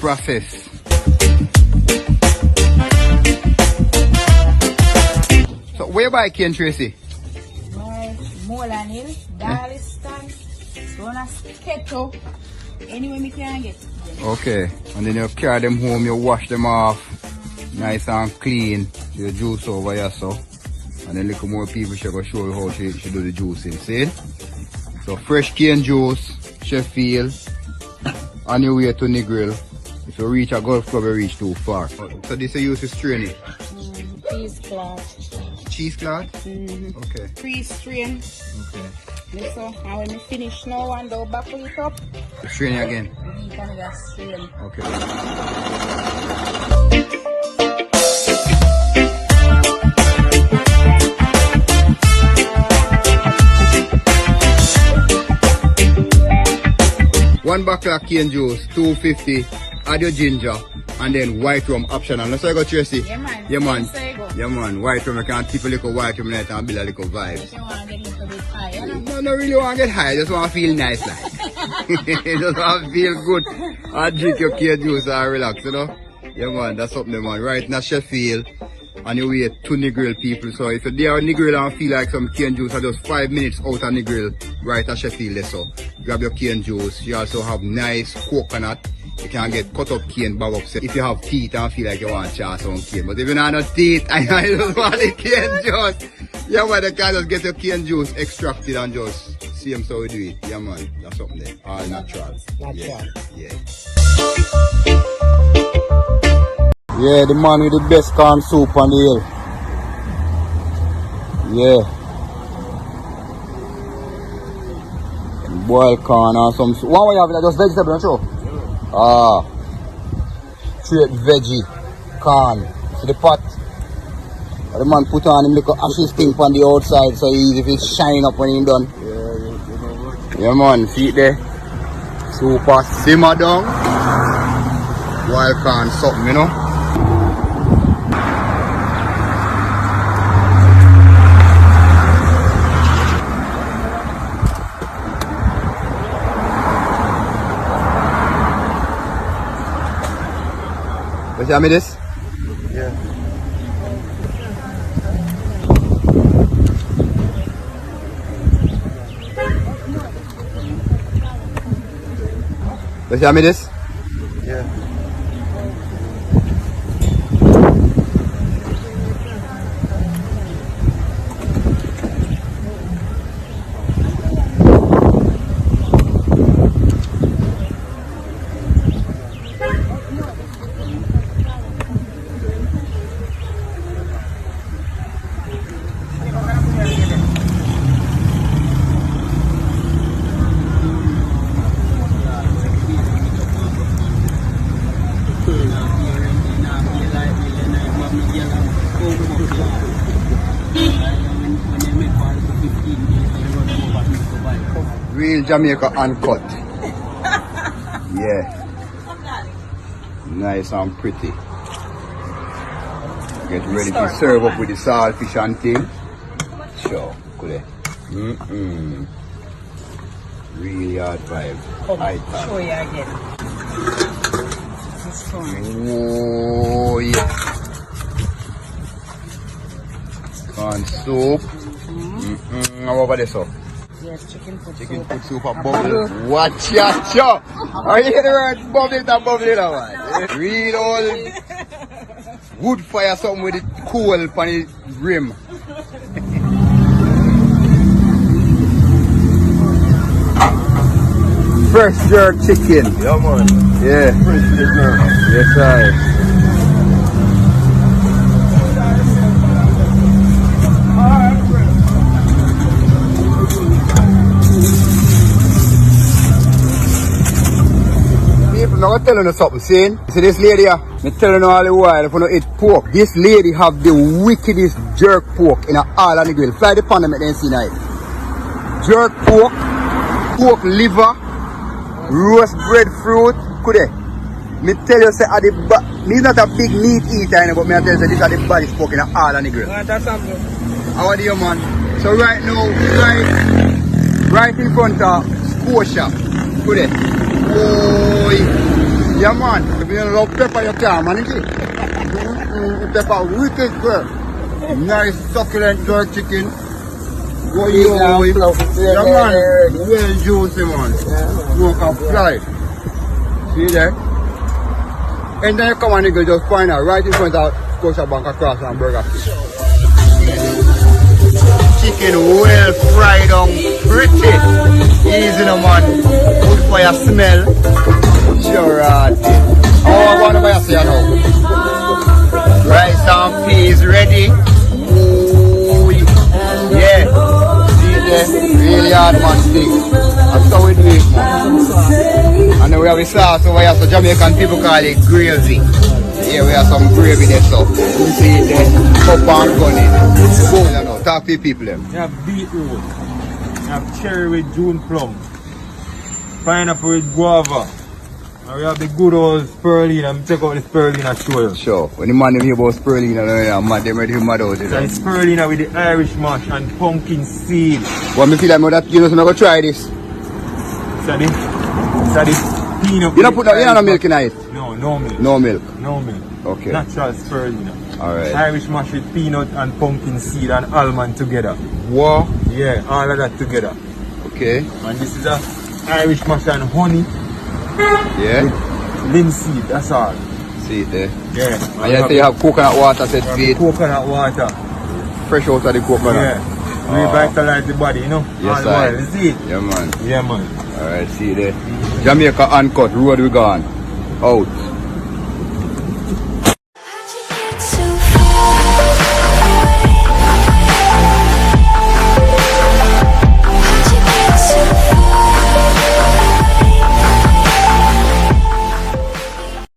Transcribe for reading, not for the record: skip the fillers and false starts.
process. So where buy cane, Tracy? My Molan Hill, Darliston, Donas Keto, anywhere me can get. Okay, and then you carry them home, you wash them off, nice and clean, the juice over here, so. And then little more people she go show you how she do the juicing, see? So fresh cane juice, Sheffield, on your way to Negril. If you reach a golf club, you reach too far. So this you use to strain it? Cheesecloth. Cheesecloth? Okay. Pre-strain. Okay. So, and when we finish now and go buckle it up, Strain it again? we can just strain. Okay. One bottle of cane juice, 250, add your ginger, and then white rum optional. Let's go, Tracy. Yeah, man. Yeah, man. Go. Yeah, man. White rum, I can tip a little white rum in it and build a little vibe. You want to get a little bit higher? No, not really want to get high, just want to feel nice like. Just want to feel good and drink your cane juice and relax, you know? Yeah, man, that's something, man. Right now, Sheffield, and you wait to Negril people. So if you're there at Negril and feel like some cane juice, are just 5 minutes out of Negril, right at Sheffield, so grab your cane juice. You also have nice coconut. You can get cut up cane bag up. If you have teeth and feel like you want to char some cane. But if you don't have no teeth and you just want the cane juice, yeah, man, you can just get your cane juice extracted and just see them so we do it. Yeah, man, that's something there. All natural. Yeah. Yeah, the man with the best corn soup on the hill. Yeah. Boiled corn or some soup. What way you have it? Just vegetable, not true? Ah. Straight veggie corn. See the pot? The man put on him little ashes thing on the outside so easy if it's shine up when he's done. Yeah, man, see it there? Super simmer down. Boiled corn something, you know? You tell me this? Yeah. You tell me this? Yeah. Real Jamaica uncut. Yeah. Nice and pretty. Get ready to serve up with the saltfish and thing. Sure, cool. Really hard vibe. Come, show you again. This is fun. Oh yeah. Corn soup. How about this up? Yes, chicken foot Chicken soup. foot soup and bubble. Watch your chop. Are you hear the word bubble and bubble now, man? Real old wood fire something with it cool on the rim. Fresh jerk chicken. Yeah, man. Yeah. Fresh jerk. Yes, sir. People, I'm telling you something, see? See this lady here? I'm telling you all the while, if you don't eat pork, this lady have the wickedest jerk pork in all on the grill. Fly the pan and make them see night. Jerk pork, pork liver, roast breadfruit, could they? Me tell you, say, me not a big meat eater, but me tell you, say, this is the baddest pork in all on the grill. That's something. How are you, man? So right now, right in front of Scotia, could they? Oh, Yeah, man. If you love pepper, you can manage it. Pepper wicked good. Nice succulent jerk chicken. What you want? Yeah, man. Well juicy, man. Smoke and fly. See there? And then you come and you can just find out right in front of Scotiabank across and Burger King. Chicken well fried on pretty. Easy no man. Good for your smell. Sure oh, I want to buy a say now. Rice and peas ready. Ooh, yeah. See there? Really hard man thing. That's how we do it, man. And then we have a sauce over here, so Jamaican people call it gravy. Yeah, we have some gravy there, so you see it there. Up and gunning. Boom, you know. Talk to the people there. You have beetroot. You have cherry with June plum. Pineapple with guava. And we have the good old spirulina. I'm take out the spirulina show you. Sure. When the man hear about spirulina, them ready to mad out it. So it's spirulina with the Irish mash and pumpkin seed. Well, me feel like that, you know, so I'm going to try this. So the peanut. You don't put no milk in it? No, no milk. No milk? No milk. Okay. Natural spirulina. Alright. Irish mash with peanut and pumpkin seed and almond together. Wow. Yeah, all of that together. Okay. And this is a Irish mash and honey. Yeah. Linseed, that's all. See it there. Yeah. And you say you have coconut water set feed. Coconut water. Fresh out of the coconut. Yeah. Revitalize the body, you know. Yes, all I. you see it? Yeah, man. Yeah, man. Alright, see there. Jamaica uncut, road we gone. Out.